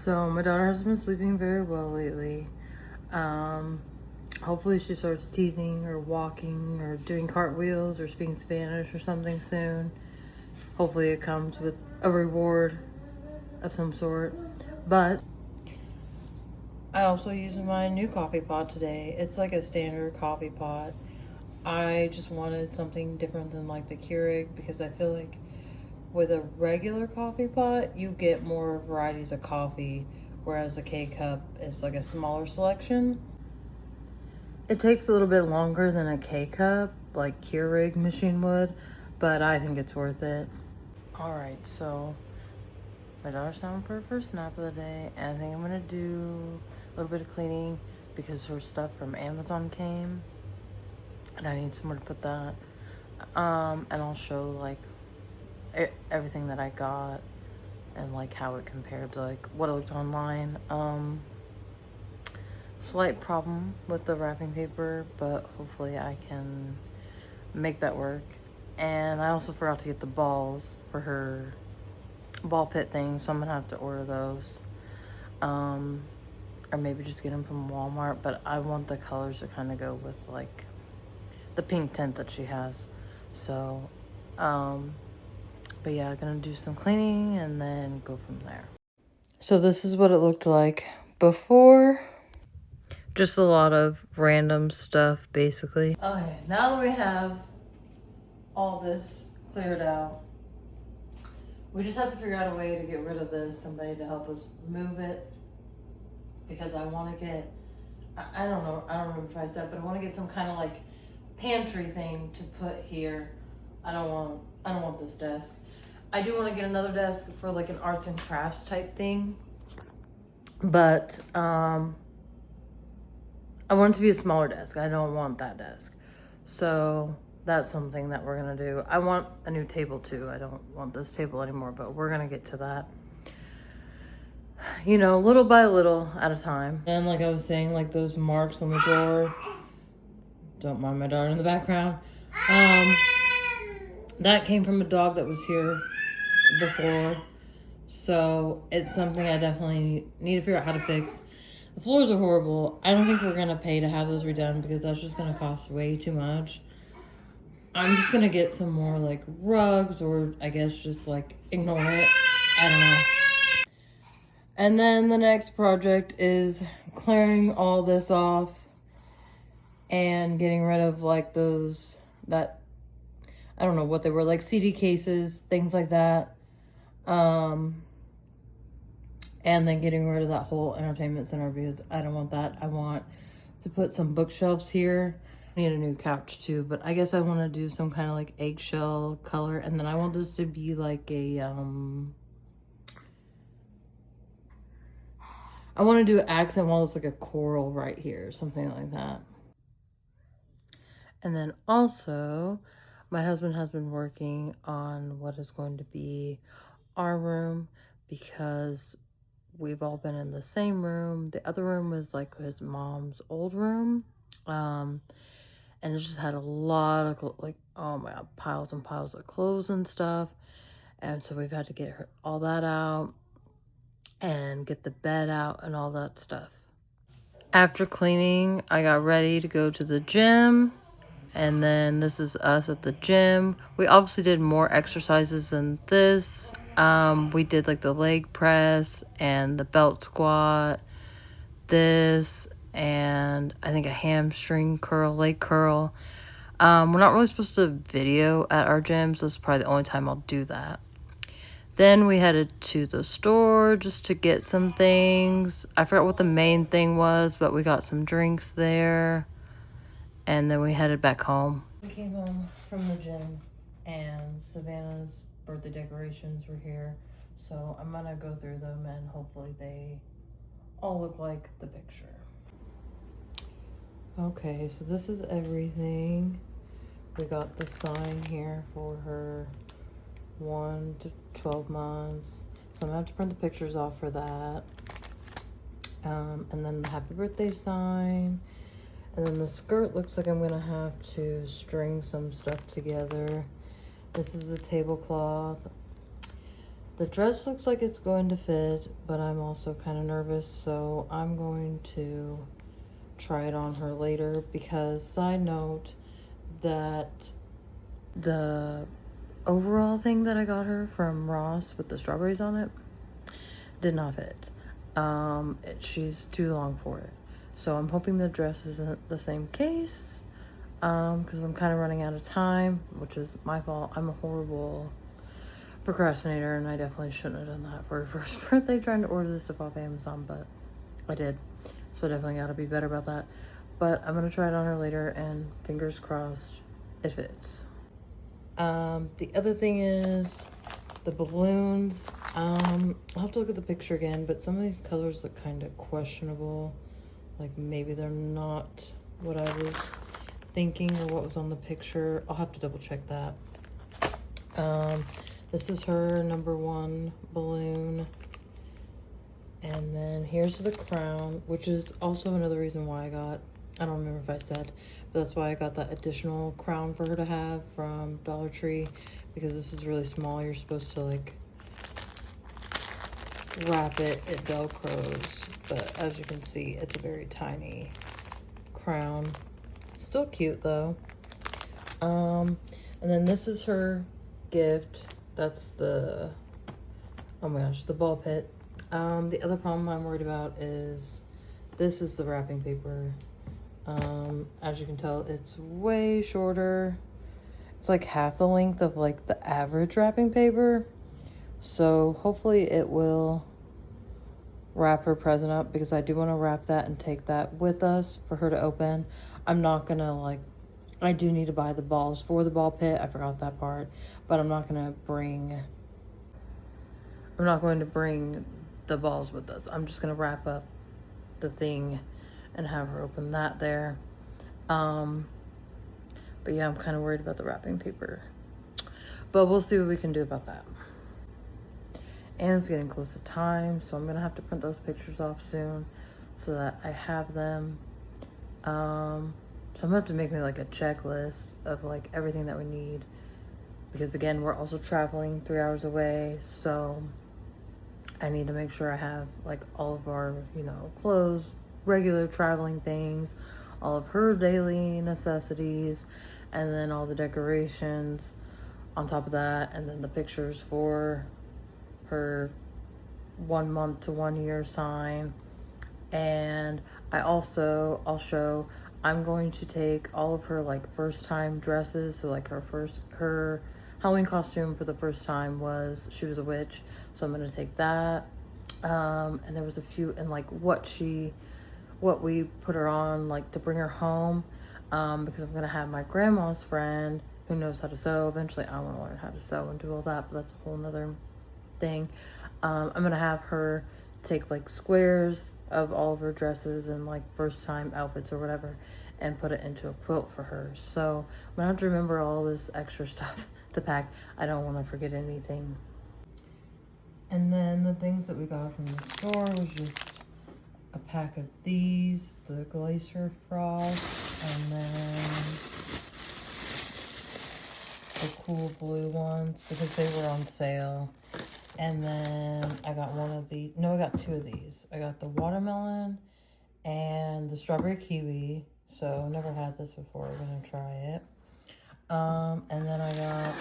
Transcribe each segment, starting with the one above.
So my daughter has been sleeping very well lately. Hopefully she starts teething or walking or doing cartwheels or speaking Spanish or something soon. Hopefully it comes with a reward of some sort. But I also used my new coffee pot today. It's like a standard coffee pot. I just wanted something different than like the Keurig because I feel like with a regular coffee pot, you get more varieties of coffee, whereas the K-Cup is like a smaller selection. It takes a little bit longer than a K-Cup, like Keurig machine would, but I think it's worth it. All right, so my daughter's down for her first nap of the day, and I think I'm gonna do a little bit of cleaning because her stuff from Amazon came, and I need somewhere to put that. And I'll show like everything that I got and like how it compared to like what I looked online. Slight problem with the wrapping paper, but hopefully I can make that work. And I also forgot to get the balls for her ball pit thing, so I'm gonna have to order those. Or maybe just get them from Walmart, but I want the colors to kind of go with like the pink tint that she has. So, but yeah, gonna do some cleaning and then go from there. So this is what it looked like before. Just a lot of random stuff, basically. Okay, now that we have all this cleared out, we just have to figure out a way to get rid of this, somebody to help us move it. Because I want to get, I don't know, I don't remember if I said, but I want to get some kind of like pantry thing to put here. I don't want this desk. I do want to get another desk for like an arts and crafts type thing. But, I want it to be a smaller desk. I don't want that desk. So that's something that we're gonna do. I want a new table too. I don't want this table anymore, but we're gonna get to that. You know, little by little at a time. And like I was saying, like those marks on the door. Don't mind my daughter in the background. That came from a dog that was here before. So it's something I definitely need to figure out how to fix. The floors are horrible. I don't think we're gonna pay to have those redone because that's just gonna cost way too much. I'm just gonna get some more like rugs, or I guess just like ignore it. I don't know. And then the next project is clearing all this off and getting rid of like those, that, I don't know what they were, like CD cases, things like that. And then getting rid of that whole entertainment center because I don't want that. I want to put some bookshelves here. I need a new couch too, but I guess I want to do some kind of like eggshell color. And then I want this to be like a, I want to do an accent wall that's like a coral right here, something like that. And then also, my husband has been working on what is going to be our room because we've all been in the same room. The other room was like his mom's old room. And it just had a lot of like, oh my God, piles and piles of clothes and stuff. And so we've had to get all that out and get the bed out and all that stuff. After cleaning, I got ready to go to the gym. And then this is us at the gym. We obviously did more exercises than this. We did like the leg press and the belt squat, this, and I think a hamstring curl, leg curl. We're not really supposed to video at our gym, so this is probably the only time I'll do that. Then we headed to the store just to get some things. I forgot what the main thing was, but we got some drinks there. And then we headed back home. We came home from the gym and Savannah's birthday decorations were here. So I'm gonna go through them and hopefully they all look like the picture. Okay, so this is everything. We got the sign here for her 1 to 12 months. So I'm gonna have to print the pictures off for that. And then the happy birthday sign. And then the skirt looks like I'm gonna have to string some stuff together. This is the tablecloth. The dress looks like it's going to fit, but I'm also kind of nervous, so I'm going to try it on her later because, side note, that the overall thing that I got her from Ross with the strawberries on it did not fit. She's too long for it. So I'm hoping the dress isn't the same case, because I'm kind of running out of time, which is my fault. I'm a horrible procrastinator, and I definitely shouldn't have done that for her first birthday, trying to order this stuff off Amazon, but I did. So I definitely got to be better about that. But I'm going to try it on her later, and fingers crossed it fits. The other thing is the balloons. I'll have to look at the picture again, but some of these colors look kind of questionable. Like maybe they're not what I was thinking or what was on the picture. I'll have to double check that. This is her number 1 balloon. And then here's the crown, which is also another reason why I don't remember if I said, but that's why I got that additional crown for her to have from Dollar Tree, because this is really small. You're supposed to like wrap it velcros, but as you can see, it's a very tiny crown. Still cute though. And then this is her gift. That's the, oh my gosh, the ball pit. The other problem I'm worried about is this is the wrapping paper. As you can tell, it's way shorter. It's like half the length of like the average wrapping paper. So hopefully it will wrap her present up, because I do want to wrap that and take that with us for her to open. I'm not gonna like, I do need to buy the balls for the ball pit. I forgot that part, but I'm not going to bring the balls with us. I'm just going to wrap up the thing and have her open that there. But yeah, I'm kind of worried about the wrapping paper, but we'll see what we can do about that. And it's getting close to time, so I'm going to have to print those pictures off soon so that I have them. So I'm going to have to make me like a checklist of like everything that we need, because again, we're also traveling 3 hours away, so I need to make sure I have like all of our, clothes, regular traveling things, all of her daily necessities, and then all the decorations on top of that, and then the pictures for her 1 month to 1 year sign. And I'll show, I'm going to take all of her like first time dresses. So like her Halloween costume for the first time she was a witch. So I'm going to take that. And there was a few, and like what we put her on, like to bring her home. Because I'm going to have my grandma's friend who knows how to sew. Eventually I want to learn how to sew and do all that, but that's a whole nother thing. I'm going to have her take like squares of all of her dresses and like first time outfits or whatever, and put it into a quilt for her. So I'm gonna have to remember all this extra stuff to pack. I don't want to forget anything. And then the things that we got from the store was just a pack of these, the Glacier Frost, and then the cool blue ones because they were on sale. And then I got I got 2 of these. I got the watermelon and the strawberry kiwi. So never had this before. We're gonna try it. And then I got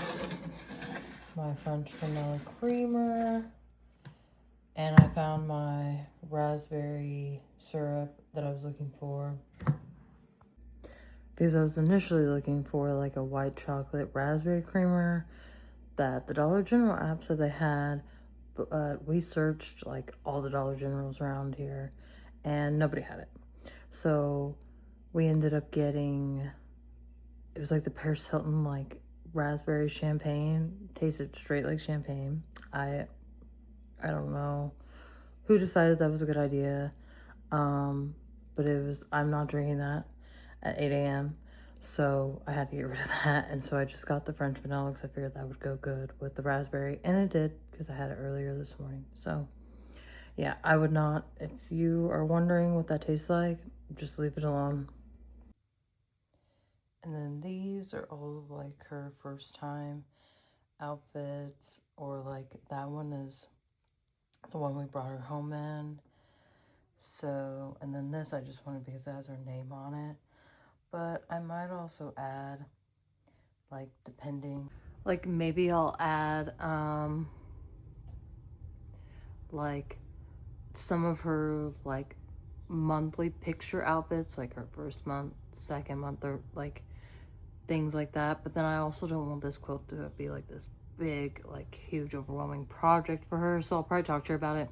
my French vanilla creamer, and I found my raspberry syrup that I was looking for, because I was initially looking for like a white chocolate raspberry creamer that the Dollar General app said they had, but we searched like all the Dollar Generals around here and nobody had it. So we ended up getting, it was like the Paris Hilton like raspberry champagne. Tasted straight like champagne. I don't know who decided that was a good idea, but I'm not drinking that at 8 a.m. So I had to get rid of that, and so I just got the French vanilla because I figured that would go good with the raspberry, and it did because I had it earlier this morning. So yeah, I would not, if you are wondering what that tastes like, just leave it alone. And then these are all of like her first time outfits, or like that one is the one we brought her home in. So, and then this I just wanted because it has her name on it. But I might also add, like, depending, like maybe I'll add like some of her like monthly picture outfits, like her first month, second month, or like things like that. But then I also don't want this quilt to be like this big, like huge, overwhelming project for her. So I'll probably talk to her about it.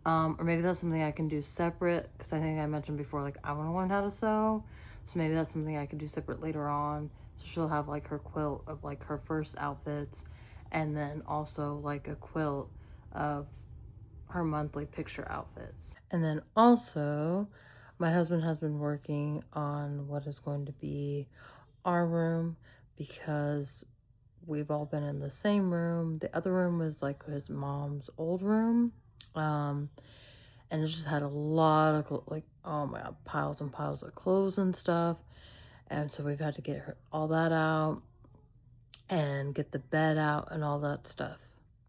Or maybe that's something I can do separate, because I think I mentioned before, like, I want to learn how to sew. So maybe that's something I can do separate later on. So she'll have like her quilt of like her first outfits, and then also like a quilt of her monthly picture outfits. And then also, my husband has been working on what is going to be our room, because we've all been in the same room. The other room was like his mom's old room. And it just had a lot of, like, oh my God, piles and piles of clothes and stuff. And so we've had to get all that out and get the bed out and all that stuff.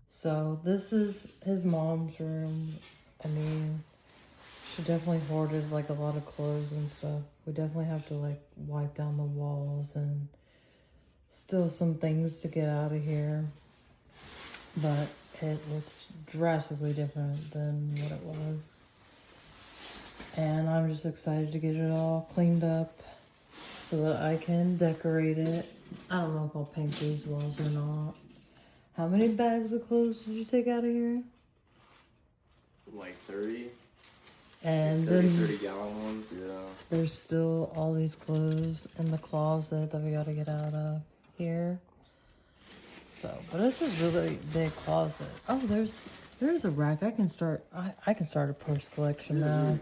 So this is his mom's room. I mean, she definitely hoarded like a lot of clothes and stuff. We definitely have to like wipe down the walls, and still some things to get out of here. But it looks drastically different than what it was. And I'm just excited to get it all cleaned up so that I can decorate it. I don't know if I'll paint these walls or not. How many bags of clothes did you take out of here? Like 30. And like 30, then 30-gallon ones, yeah. There's still all these clothes in the closet that we gotta get out of here. So, but it's a really big closet. Oh, there's a rack. I can start a purse collection now.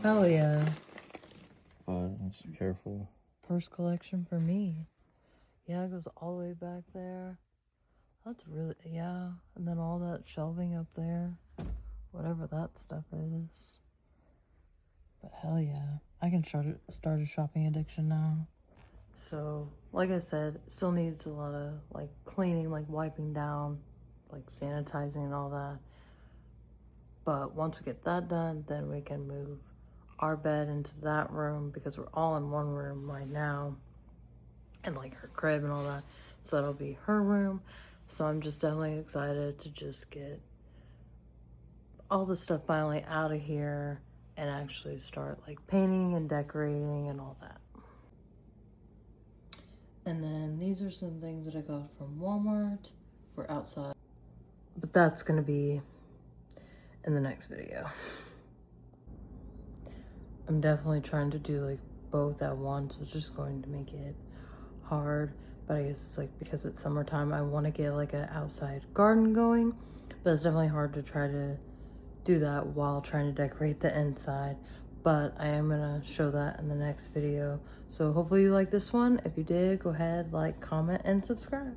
Hell yeah. Just be careful. Purse collection for me. Yeah, it goes all the way back there. That's really, yeah. And then all that shelving up there. Whatever that stuff is. But hell yeah. I can start a shopping addiction now. So, like I said, it still needs a lot of like cleaning, like wiping down, like sanitizing and all that. But once we get that done, then we can move our bed into that room, because we're all in one room right now. And like her crib and all that. So that'll be her room. So I'm just definitely excited to just get all the stuff finally out of here and actually start like painting and decorating and all that. And then these are some things that I got from Walmart for outside. But that's gonna be in the next video. I'm definitely trying to do like both at once, which is going to make it hard. But I guess it's like because it's summertime, I want to get like an outside garden going. But it's definitely hard to try to do that while trying to decorate the inside. But I am gonna show that in the next video. So hopefully you like this one. If you did, go ahead, like, comment, and subscribe.